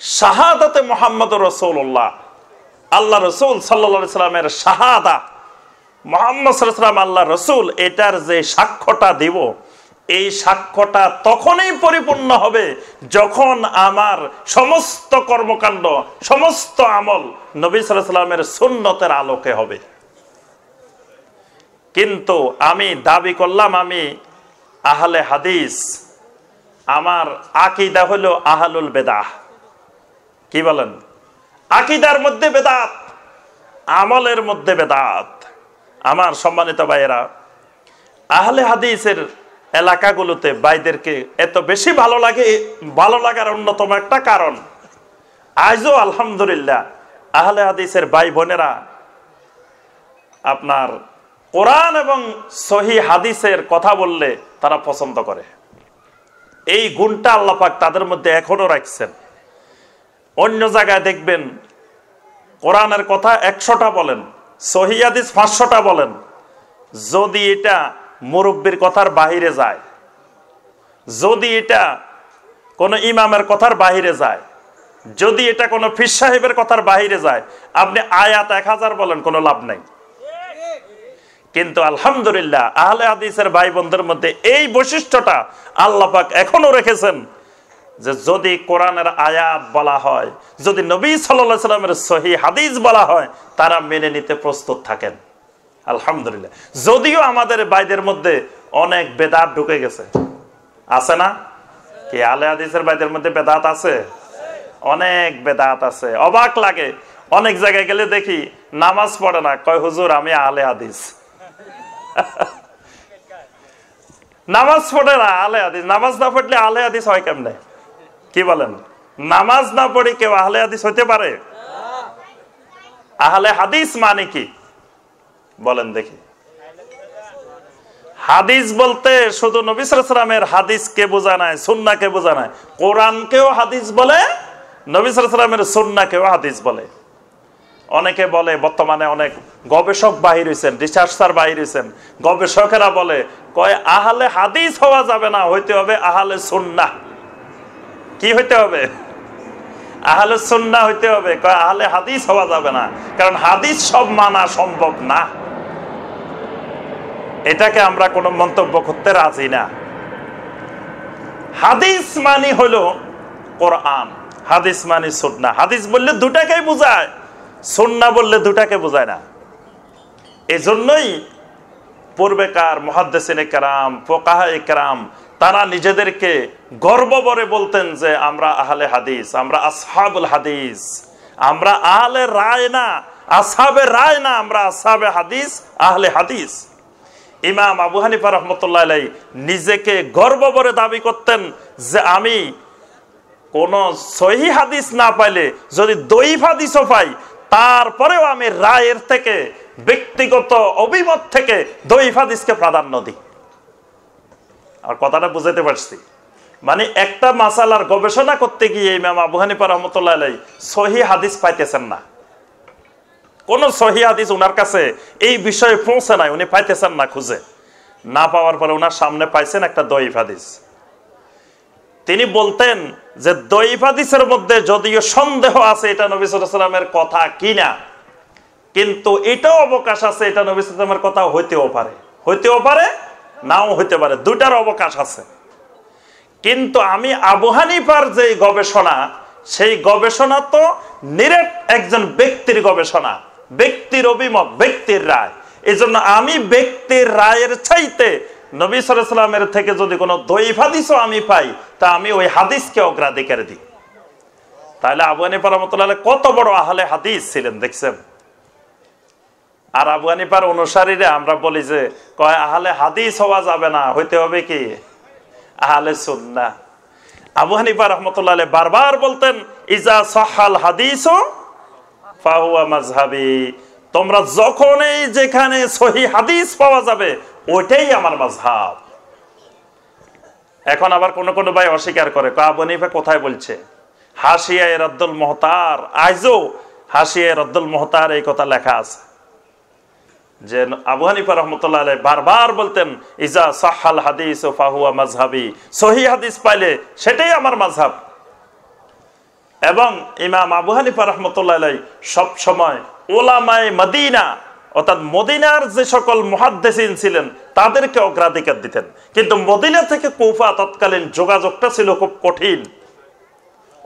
শাহাদাতে মুহাম্মদুর রাসূলুল্লাহ, আল্লাহ রাসূল সাল্লাল্লাহু আলাইহি সাল্লামের শাহাদাত, মুহাম্মদ সাল্লাল্লাহু আলাইহি সাল্লাম আল্লাহ রাসূল, এটার যে সাক্ষ্যটা দিব, এই সাক্ষ্যটা তখনই পরিপূর্ণ হবে যখন আমার সমস্ত কর্মকাণ্ড, সমস্ত আমল নবী সাল্লাল্লাহু আলাইহি সাল্লামের সুন্নতের আলোকে হবে। কিন্তু আমি দাবি করলাম আমি আহলে হাদিস, আমার আকীদা হলো আহলুল বেদাহ। কি বলেন? আকীদার মধ্যে বেদাত, আমলের মধ্যে বেদাত। আমার সম্মানিত ভাইয়েরা, আহলে হাদিসের এলাকাগুলোতে ভাইদেরকে এত বেশি ভালো লাগে, ভালো লাগার অন্যতম একটা কারণ, আজও আলহামদুলিল্লাহ আহলে হাদিসের ভাই বোনেরা আপনার কোরআন এবং সহি হাদিসের কথা বললে তারা পছন্দ করে। এই গুণটা আল্লাহ পাক তাদের মধ্যে এখনো রাখছেন। অন্য জায়গায় দেখবেন কোরআনের কথা 100টা বলেন, সহি হাদিস 500টা বলেন, যদি এটা মুরব্বির কথার বাহিরে যায়, যদি এটা কোনো ইমামের কথার বাহিরে যায়, যদি এটা কোনো পীর সাহেবের কথার বাহিরে যায়, আপনি আয়াত 1000 বলেন, কোনো লাভ নাই। কিন্তু আলহামদুলিল্লাহ আহলে হাদিসের ভাই বোনদের মধ্যে এই বৈশিষ্ট্যটা আল্লাহ পাক এখনো রেখেছেন যে যদি কোরআনের আয়াত বলা হয়, যদি নবী সাল্লাল্লাহু আলাইহি সাল্লামের সহি হাদিস বলা হয়, তারা মেনে নিতে প্রস্তুত থাকেন। আলহামদুলিল্লাহ। যদিও আমাদের ভাইদের মধ্যে অনেক বেদাত ঢুকে গেছে, আছে না? কি আহলে হাদিসের ভাইদের মধ্যে বেদাত আছে? অনেক বেদাত আছে। অবাক লাগে, অনেক জায়গায় গেলে দেখি নামাজ পড়ে না, কয় হুজুর আমি আহলে হাদিস। নামাজ পড়ে না, আহলে হাদিস। নামাজ না পড়লে আহলে হাদিস হয় কেমনে? কি বলেন? নামাজ না পড়ে কেউ আহলে হাদিস হইতে পারে? আহলে হাদিস মানে কি বলেন দেখি? হাদিস বলতে শুধু নবী সাল্লাল্লাহু আলাইহি সাল্লামের হাদিসকে বোঝা নাই, সুন্নাহকে বোঝা নাই। কোরআনকেও হাদিস বলে, নবী সাল্লাল্লাহু আলাইহি সাল্লামের সুন্নাহকেও হাদিস বলে। অনেকে বলে, বর্তমানে অনেক গবেষক বাহির হয়েছেন, রিসার্চার বাহির হয়েছেন, গবেষকেরা বলে, কয় আহলে হাদিস হওয়া যাবে না, হইতে হবে আহলে সুন্নাহ। কি হইতে হবে? আহলে সুন্নাহ হইতে হবে। কয় আহলে হাদিস হওয়া যাবে না, কারণ হাদিস সব মানা সম্ভব না। এটাকে আমরা কোনো মন্তব্য করতে রাজি না। হাদিস মানে হলো কোরআন, হাদিস মানে সুন্নাহ। হাদিস বললে দুটাকেই বোঝায়, সুন্নাহ বললে দুটাকে বোঝায় না। এজন্যই পূর্বেকার মুহাদ্দিসিনে কেরাম, ফুকাহায়ে কেরাম তারা নিজেদেরকে গর্ব ভরে বলতেন যে আমরা আহলে হাদিস, আমরা আসহাবুল হাদিস, আমরা আহলে রায় না, আসহাবে রায় না, আমরা আসহাবে হাদিস, আহলে হাদিস। ইমাম আবু হানিফা রাহমাতুল্লাহ আলাইহি নিজেকে গর্ব ভরে দাবি করতেন যে আমি কোন সহিহ হাদিস না পাইলে যদি দঈফ হাদিসও পাই, তারপরেও আমি রায়ের থেকে, ব্যক্তিগত অভিমত থেকে দঈফ হাদিসকে প্রাধান্য দিই। আর কথাটা বুঝাতে পারছি? মানে একটা মাসালার গবেষণা করতে গিয়ে ইমাম আবু হানিফা রাহমাতুল্লাহ আলাইহি সহিহ হাদিস পাইতেছেন না, কোন সহিহ হাদিস ওনার কাছে এই বিষয়ে পৌঁছে নাই, উনি পাইতেছেন না। খুঁজে না পাওয়ার পরে ওনার সামনে পাইছেন একটা দঈফ হাদিস। তিনি বলতেন যে দঈফ হাদিসের মধ্যে যদিও সন্দেহ আছে এটা নবী সাল্লাল্লাহু আলাইহি ওয়াসাল্লামের কথা কিনা, কিন্তু এটাও অবকাশ আছে এটা নবী সাল্লাল্লাহু আলাইহি ওয়াসাল্লামের কথা হইতেও পারে, হইতেও পারে, নাও হইতে পারে, দুটার অবকাশ আছে। কিন্তু আমি আবু হানিফার যে গবেষণা, সেই গবেষণা তো নিরেট একজন ব্যক্তির গবেষণা, ব্যক্তির অভিমত, ব্যক্তির রায়। এই জন্য আমি ব্যক্তির রায়ের চাইতে নবী সাল্লাল্লাহু আলাইহি ওয়াসাল্লামের থেকে যদি কোনো দঈফ হাদিসও আমি পাই, তা আমি ওই হাদিসকে অগ্রাধিকার দিই। তাহলে আবু হানিফা রাহমাতুল্লাহ আলাইহি কত বড় আহলে হাদিস ছিলেন দেখছেন। আর আবু হানিফার অনুসারীরা আমরা বলি যে কয় আহলে হাদিস হওয়া যাবে না, হইতে হবে কি আহলে সুন্নাহ। আবু হানিফা রাহমাতুল্লাহ আলাইহি বারবার বলতেন ইজা সাহাল হাদিসু ফাহুয়া মাযহাবি, তোমরা যখনই যেখানে সহিহ হাদিস পাওয়া যাবে ওইটাই আমার মাযহাব। এখন আবার কোন কোন ভাই অস্বীকার করে, আবু হানিফা কোথায় বলছে? হাশিয়ায়ে রাদ্দুল মুহতার, আজও হাশিয়ায়ে রাদ্দুল মুহতার এই কথা লেখা আছে যে আবু হানিফা রাহমাতুল্লাহ আলাইহি বারবার বলতেন ইজা সাহাল হাদিসু ফাহুয়া মাযহাবি, সহিহ হাদিস পাইলে সেটাই আমার মাযহাব। এবং ইমাম আবু হানিফা রাহমাতুল্লাহ আলাইহি সব সময় উলামায়ে মদিনা অর্থাৎ মদিনার যে সকল মুহাদ্দিসিন ছিলেন তাদেরকে অগ্রাধিকার দিতেন। কিন্তু মদিনা থেকে কুফা তৎকালীন যোগাযোগটা ছিল খুব কঠিন,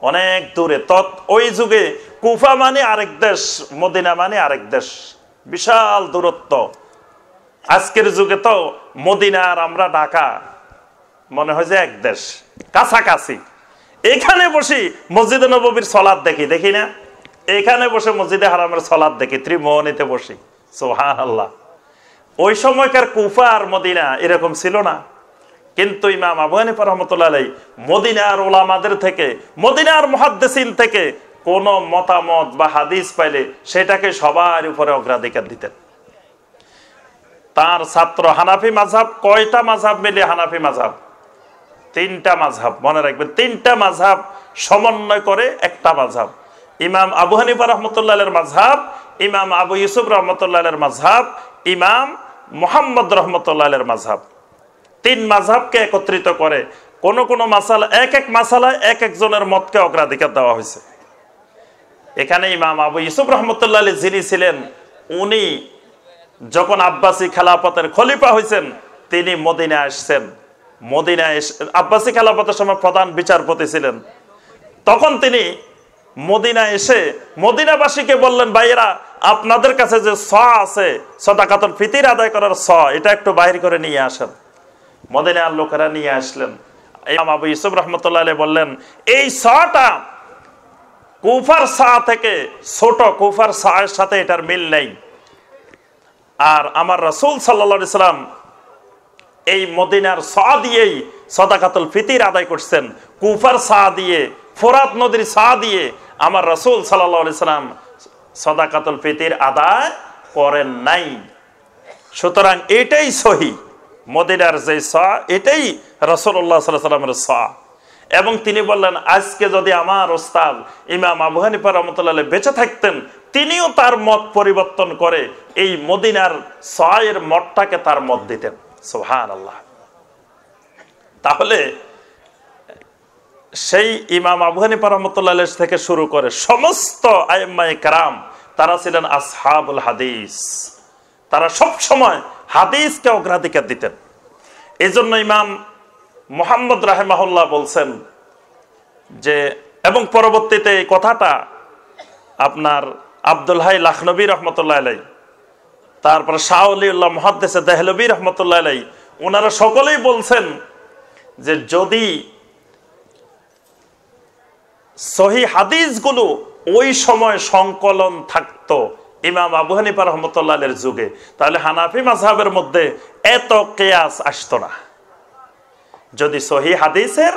অনেক দূরে। ওই যুগে কুফা মানে আরেক দেশ, মদিনা মানে আরেক দেশ, বিশাল দূরত্ব। আজকের যুগে তো মদিনা আর আমরা ঢাকা মনে হয় যে এক দেশ, কাছাকাছি। এখানে বসি মসজিদে নববীর সালাত দেখি না, এখানে বসে মসজিদে হারামের সালাত দেখি, ত্রিমোহনীতে বসি। সুবহানাল্লাহ। ওই সময়কার কুফা আর মদিনা এরকম ছিল না। কিন্তু ইমাম আবু হানিফা রাহমাতুল্লাহ আলাইহি মদিনার উলামাদের থেকে, মদিনার মুহাদ্দিসিন থেকে কোন মতামত বা হাদিস পাইলে সেটাকে সবার উপরে অগ্রাধিকার দিতেন। তার ছাত্র হানাফি মাযহাব, কয়টা মাযহাব মিলে হানাফি মাযহাব? 3টা মাযহাব, মনে রাখবেন। 3টা মাযহাব সমন্বয় করে একটা মাযহাব। ইমাম আবু হানিফা রাহমাতুল্লাহ আলাইহির মাযহাব, ইমাম আবু ইউসুফ রাহমাতুল্লাহ আলাইহির মাযহাব, ইমাম মুহাম্মদ রাহমাতুল্লাহ আলাইহির মাযহাব। 3 মাযহাবকে একত্রিত করে কোন কোন মাসালা, এক এক মাসালায় এক একজনের মতকে অগ্রাধিকার দেওয়া হয়েছে। এখানে ইমাম আবু ইউসুফ রাহমাতুল্লাহ আলাইহি যিনি ছিলেন, উনি যখন আব্বাসী খেলাফতের খলিফা হয়েছেন তিনি মদিনায় আসছেন। মদিনায় আব্বাসী খেলাফতের সময় প্রধান বিচারপতি ছিলেন। তখন তিনি মদিনায় এসে মদিনাবাসীকে বললেন, ভাইয়েরা আপনাদের কাছে যে আছে সাদাকাতুল ফিতর আদায় করার এটা একটু বাহির করে নিয়ে আসেন। মদিনার লোকেরা নিয়ে আসলেন। ইমাম আবু ইউসুফ রাহমাতুল্লাহ আলাইহি বললেন, এই টা কুফার থেকে ছোট, কুফার এর সাথে এটার মিল নেই। আর আমার রাসূল সাল্লাল্লাহু আলাইহি সাল্লাম এই মদিনার দিয়েই সাদাকাতুল ফিতর আদায় করছেন। কুফার দিয়ে, ফোরাত নদীর দিয়ে আমার রাসূল সাল্লাল্লাহু আলাইহি সাল্লাম সাদাকাতুল ফিতর আদায় করেন নাই। সুতরাং এটাই সহি, মদিনার যে এটাই রাসূলুল্লাহ সাল্লাল্লাহু আলাইহি সাল্লামের এবং তিনি বললেন, আজকে যদি আমার ওস্তাদ ইমাম আবু হানিফা রাহমাতুল্লাহ আলাইহি বেঁচে থাকতেন, তিনিও তার মত পরিবর্তন করে এই মদিনার এর মতটাকে তার মত দিতেন। সুবহানাল্লাহ। তাহলে সেই ইমাম আবু হানিফা রাহমাতুল্লাহ আলাইহি থেকে শুরু করে সমস্ত আইম্মায়ে কেরাম তারা ছিলেন আসহাবুল হাদিস। তারা সব সময় হাদিসকে অগ্রাধিকার দিতেন। এজন্য ইমাম মুহাম্মদ রাহিমাহুল্লাহ বলছেন যে, এবং পরবর্তীতে এই কথাটা আপনার আব্দুল হাই লাখনবী রহমতুল্লাহ আলাইহি, তারপরে শাহ ওলিউল্লাহ মুহাদ্দিস দেহলভী রহমতুল্লাহ আলাইহি, ওনারা সকলেই বলছেন যে যদি সহি হাদিসগুলো ওই সময় সংকলন থাকতো ইমাম আবু হানিফা রাহমাতুল্লাহ আলাইহির যুগে, তাহলে হানাফি মাযহাবের মধ্যে এত কিয়াস আসতো না। যদি সহি হাদিসের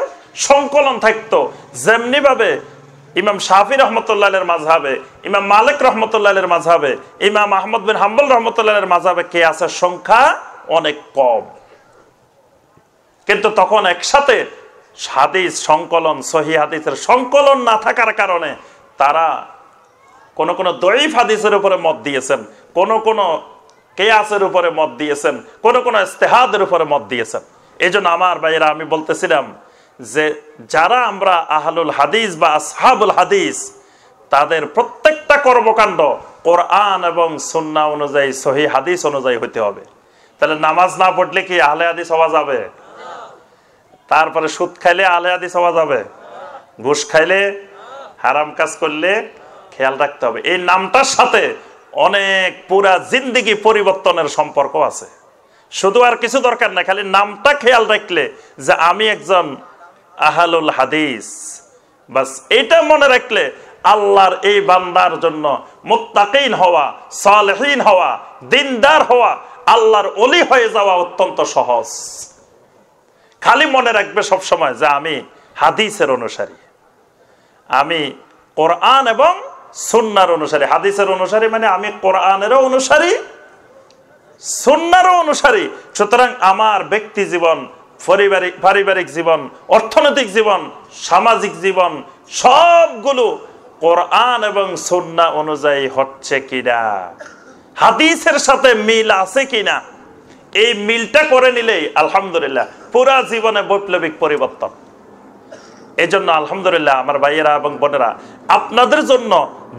সংকলন থাকতো, যেমনি ভাবে ইমাম শাফি রহমতুল্লাহ আলাইহির মাযহাবে, ইমাম মালিক রহমতুল্লাহ আলাইহির মাযহাবে, ইমাম আহমদ বিন হাম্বল রহমতুল্লাহ আলাইহির মাযহাবে কিয়াসের সংখ্যা অনেক কম। কিন্তু তখন একসাথে হাদিস সংকলন, সহি হাদিসের সংকলন না থাকার কারণে তারা কোন কোন দঈফ হাদিসের উপরে মত দিয়েছেন, কোন কোন কিয়াসের উপরে মত দিয়েছেন, কোন কোন ইজতিহাদের উপরে মত দিয়েছেন। এই জন্য আমার ভাইয়েরা, আমি বলতেছিলাম যে যারা আমরা আহলুল হাদিস বা আসহাবুল হাদিস, তাদের প্রত্যেকটা কর্মকাণ্ড কোরআন এবং সুন্নাহ অনুযায়ী, সহি হাদিস অনুযায়ী হইতে হবে। তাহলে নামাজ না পড়লে কি আহলে হাদিস হওয়া যাবে? তারপরে সুদ খাইলে আহলে হাদিস হওয়া যাবে? ঘুষ খাইলে, হারাম কাজ করলে খেয়াল রাখতে হবে। এই নামটার সাথে অনেক পুরা জিন্দেগি পরিবর্তনের সম্পর্ক আছে। শুধু আর কিছু দরকার না, খালি নামটা খেয়াল রাখলে যে আমি একজন আহলুল হাদিস, বাস এটা মনে রাখলে আল্লাহর এই বান্দার জন্য মুত্তাকিন হওয়া, সালেহিন হওয়া, দিনদার হওয়া, আল্লাহর ওলি হয়ে যাওয়া অত্যন্ত সহজ। খালি মনে রাখবে সব সময় যে আমি হাদিসের অনুসারী, আমি কোরআন এবং সুন্নাহর অনুসারী। হাদিসের অনুসারী মানে আমি কোরআনেরও অনুসারী, সুন্নাহরও অনুসারী। সুতরাং আমার ব্যক্তি জীবন, পারিবারিক জীবন, অর্থনৈতিক জীবন, সামাজিক জীবন সবগুলো কোরআন এবং সুন্নাহ অনুযায়ী হচ্ছে কিনা, হাদিসের সাথে মিল আছে কিনা, এই মিলটা করে নিলেই আলহামদুলিল্লাহ পুরা জীবনে বৈপ্লবিক পরিবর্তন। এজন্য আলহামদুলিল্লাহ আমার ভাইয়েরা এবং বোনেরা, আপনাদের জন্য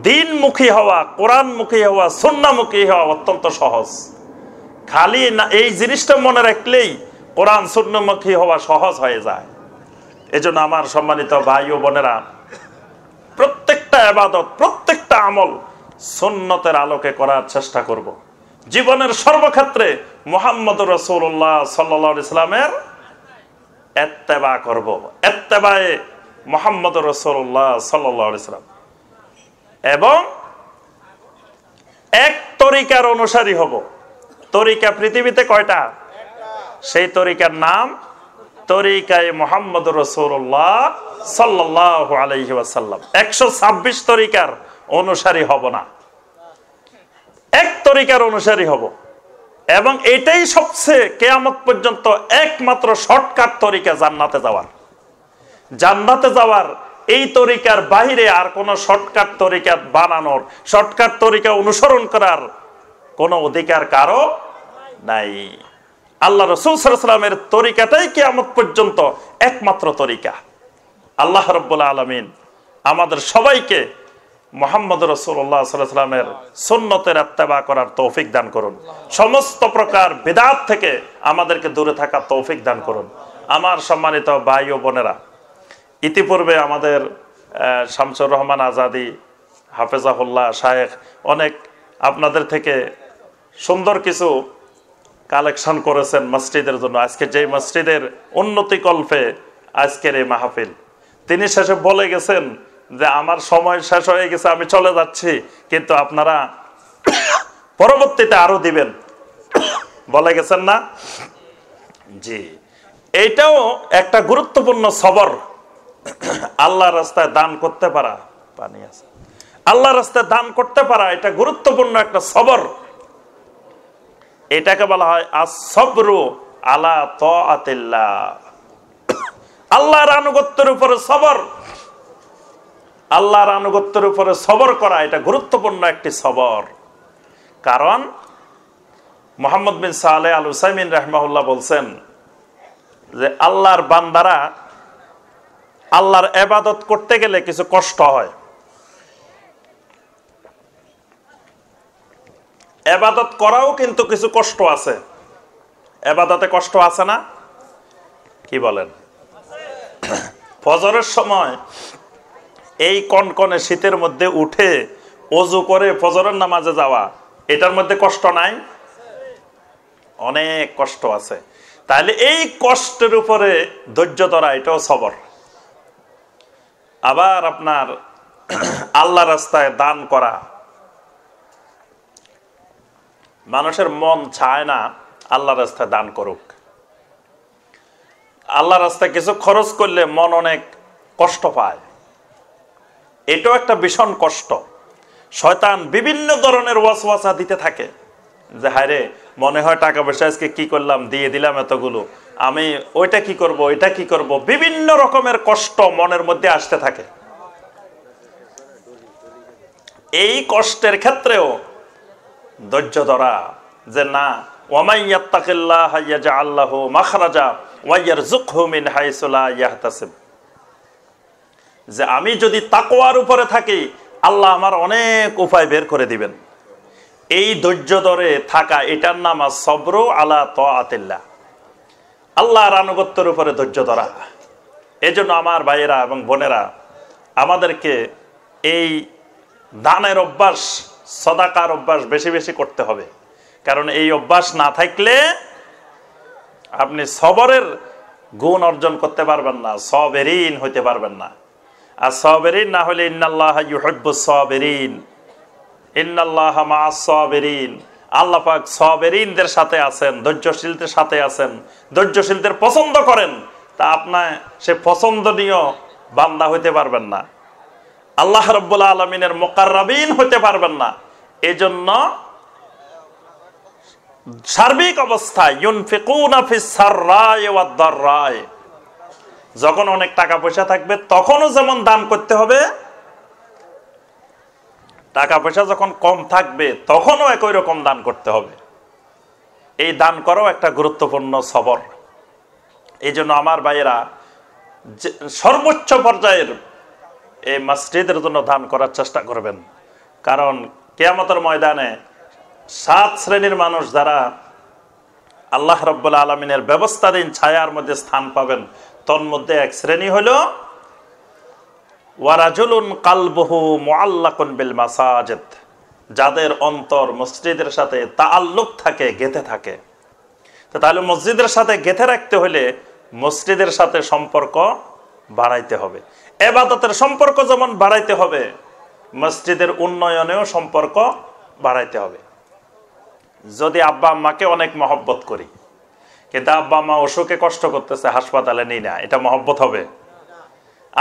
দিনমুখী হওয়া, কোরআনমুখী হওয়া, সুন্নাহমুখী হওয়া অত্যন্ত সহজ। খালি না এই জিনিসটা মনে রাখলেই কোরআন সুন্নাহমুখী হওয়া সহজ হয়ে যায়। এজন্য আমার সম্মানিত ভাই ও বোনেরা, প্রত্যেকটা ইবাদত, প্রত্যেকটা আমল সুন্নতের আলোকে করার চেষ্টা করব। জীবনের সর্বক্ষেত্রে মুহাম্মদ রাসূলুল্লাহ সাল্লাল্লাহু আলাইহি সাল্লামের ইত্তেবা করব। ইত্তেবায়ে মুহাম্মদ রাসূলুল্লাহ সাল্লাল্লাহু আলাইহি সাল্লাম এবং এক তরিকার অনুসারী হব। তরিকা পৃথিবীতে কয়টা? সেই তরিকার নাম তরিকায়ে মুহাম্মদ রাসূলুল্লাহ সাল্লাল্লাহু আলাইহি ওয়াসাল্লাম। 126 তরিকার অনুসারী হব না, এক তরিকার অনুসারী হব। এবং এটাই সবচেয়ে কিয়ামত পর্যন্ত একমাত্র শর্টকাট তরিকা জান্নাতে যাওয়ার। জান্নাতে যাওয়ার এই তরিকার বাইরে আর কোনো শর্টকাট তরিকা বানানোর, শর্টকাট তরিকা অনুসরণ করার কোনো অধিকার কারো নাই। আল্লাহ রাসূল সাল্লাল্লাহু আলাইহি ওয়াসাল্লামের তরিকাটাই কিয়ামত পর্যন্ত একমাত্র তরিকা। আল্লাহ রাব্বুল আলামিন আমাদের সবাইকে মুহাম্মদ রাসূলুল্লাহ সাল্লাল্লাহু আলাইহি ওয়াসাল্লামের সুন্নতের ইত্তেবা করার তৌফিক দান করুন। সমস্ত প্রকার বিদআত থেকে আমাদেরকে দূরে থাকার তৌফিক দান করুন। আমার সম্মানিত ভাই ও বোনেরা, ইতিপূর্বে আমাদের শামসুর রহমান আজাদি হাফেজাহুল্লাহ শায়েখ অনেক আপনাদের থেকে সুন্দর কিছু কালেকশন করেছেন মসজিদের জন্য। আজকে যে মসজিদের উন্নতি কল্পে আজকের এই মাহফিল, তিনি শেষে বলে গেছেন যে আমার সময় শেষ হয়ে গেছে, আমি চলে যাচ্ছি, কিন্তু আপনারা পরবর্তীতে আরো দিবেন, বলে গেছেন না? জি, এইটাও একটা গুরুত্বপূর্ণ সবর। আল্লাহর রাস্তায় দান করতে পারা, পানি আছে, আল্লাহর রাস্তায় দান করতে পারা এটা গুরুত্বপূর্ণ একটা সবর। এটাকে বলা হয় আস-সাবরু আলা তাআতিল্লাহ, আল্লাহর আনুগত্যের উপরে সবর। আল্লাহর আনুগত্যের উপরে সবর করা এটা গুরুত্বপূর্ণ একটি সবর। কারণ মুহাম্মদ বিন সালেহ আল উসাইমিন রাহিমাহুল্লাহ বলছেন যে আল্লাহর বান্দারা আল্লাহর ইবাদত করতে গেলে কিছু কষ্ট হয়। ইবাদত করাও কিন্তু কিছু কষ্ট আছে। ইবাদতে কষ্ট আছে না? কি বলেন? ফজরের সময় এই কনকনে শীতের মধ্যে উঠে ওযু করে ফজরের নামাজে যাওয়া, এটার মধ্যে কষ্ট নাই? অনেক কষ্ট আছে। তাহলে এই কষ্টের উপরে ধৈর্য ধরা এটাও সবর। আবার আপনার আল্লাহ রাস্তায় দান করা, মানুষের মন চায় না আল্লাহ রাস্তায় দান করুক। আল্লাহ রাস্তায় কিছু খরচ করলে মন অনেক কষ্ট পায়, এটাও একটা ভীষণ কষ্ট। শয়তান বিভিন্ন ধরনের ওয়াসওয়াসা দিতে থাকে যে হায়রে, মনে হয় টাকা পয়সা আজকে কি করলাম, দিয়ে দিলাম এতগুলো, আমি ওইটা কি করব, ওইটা কি করব, বিভিন্ন রকমের কষ্ট মনের মধ্যে আসতে থাকে। এই কষ্টের ক্ষেত্রেও ধৈর্য ধরা, যে না, ওয়ামাই ইয়াত্তাকিল্লাহ ইয়াজআল লাহু মাখরাজা ওয়া ইয়ারযুকহু মিন হাইসু লা ইয়াহতাসিব, যে আমি যদি তাকওয়ার উপরে থাকি আল্লাহ আমার অনেক উপায় বের করে দিবেন। এই ধৈর্য ধরে থাকা, এটার নাম সবরু আলা তাআতিল্লাহ, আল্লাহর আনুগত্যের উপরে ধৈর্য ধরা। এজন্য আমার ভাইয়েরা এবং বোনেরা, আমাদেরকে এই দানের অভ্যাস, সদাকার অভ্যাস বেশি বেশি করতে হবে। কারণ এই অভ্যাস না থাকলে আপনি সবরের গুণ অর্জন করতে পারবেন না, সাবিরিন হইতে পারবেন না। আর সাবিরিন না হলে ইন্নাল্লাহা ইউহিব্বুস সাবিরিন, ইন্নাল্লাহা মাআস সাবিরিন, আল্লাহ পাক সাবিরিনদের সাথে আছেন, ধৈর্যশীলদের সাথে আছেন। ধৈর্যশীলদের পছন্দ করেন, তা আপনার সে পছন্দনীয় বান্দা হইতে পারবেন না, আল্লাহ রাব্বুল আলামিনের মুকাররাবিন হইতে পারবেন না। এজন্য সার্বিক অবস্থায় ইউনফিকুনা ফিস সাররাই ওয়াদ দাররাই, যখন অনেক টাকা পয়সা থাকবে তখনও যেমন দান করতে হবে, টাকা পয়সা যখন কম থাকবে তখনও একই রকম দান করতে হবে। এই দান করাও একটা গুরুত্বপূর্ণ সবর। এই জন্য আমার ভাইয়েরা, সর্বোচ্চ পর্যায়ের এই মসজিদের জন্য দান করার চেষ্টা করবেন। কারণ কিয়ামতের ময়দানে 7 শ্রেণীর মানুষ যারা আল্লাহ রাব্বুল আলামিনের ব্যবস্থাধীন ছায়ার মধ্যে স্থান পাবেন, তন্মধ্যে এক শ্রেণী হলো ওয়ারাজুলুন কালবুহু মুআল্লাকুন বিল মাসাজিদ, যাদের অন্তর মসজিদের সাথে তাআল্লুক থাকে, গেঁথে থাকে। তো তাহলে মসজিদের সাথে গেঁথে রাখতে হলে মসজিদের সাথে সম্পর্ক বাড়াইতে হবে। ইবাদতের সম্পর্ক যেমন বাড়াইতে হবে, মসজিদের উন্নয়নেও সম্পর্ক বাড়াইতে হবে। যদি আব্বা আম্মাকে অনেক মহব্বত করি, কিন্তু আব্বা আম্মা অসুখে কষ্ট করতেছে, হাসপাতালে নিই না, এটা মহব্বত হবে?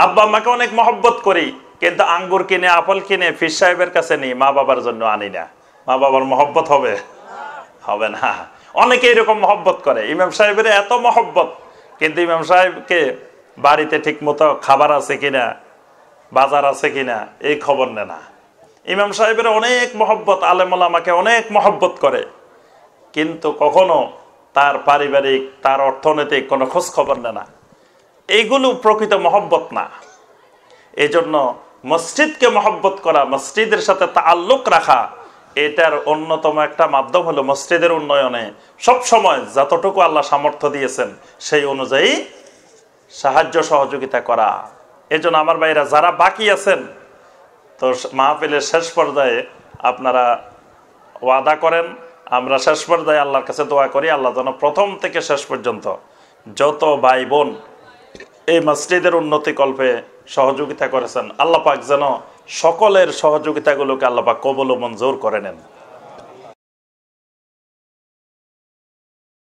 আব্বা আম্মাকে অনেক মহব্বত করি, কিন্তু আঙ্গুর কিনে, আপেল কিনে পীর সাহেবের কাছে নিই, মা বাবার জন্য আনি না, মা বাবার মহব্বত হবে? হবে না। অনেকে এরকম মহব্বত করে, ইমাম সাহেবের এত মহব্বত, কিন্তু ইমাম সাহেবকে বাড়িতে ঠিক মতো খাবার আছে কিনা, বাজার আছে কিনা, এই খবর নেয় না। ইমাম সাহেবের অনেক মহব্বত, আলেম ওলামাকে অনেক মহব্বত করে, কিন্তু কখনো তার পারিবারিক, তার অর্থনৈতিক কোনো খোঁজ খবর নেয় না। এইগুলো প্রকৃত মহব্বত না। এই জন্য মসজিদকে মহব্বত করা, মসজিদের সাথে তাআল্লুক রাখা, এটার অন্যতম একটা মাধ্যম হলো মসজিদের উন্নয়নে সব সময় যতটুকু আল্লাহ সামর্থ্য দিয়েছেন সেই অনুযায়ী সাহায্য সহযোগিতা করা। এই জন্য আমার ভাইরা যারা বাকি আছেন, তো মাহফিলের শেষ পর্যায়ে আপনারা ওয়াদা করেন, আমরা শেষ পর্যায়ে আল্লাহর কাছে দোয়া করি, আল্লাহ যেন প্রথম থেকে শেষ পর্যন্ত যত ভাই বোন এই মসজিদের উন্নতি কল্পে সহযোগিতা করেছেন, আল্লাহ পাক যেন সকলের সহযোগিতাগুলোকে আল্লাহ পাক কবুল ও মঞ্জুর করে নেন।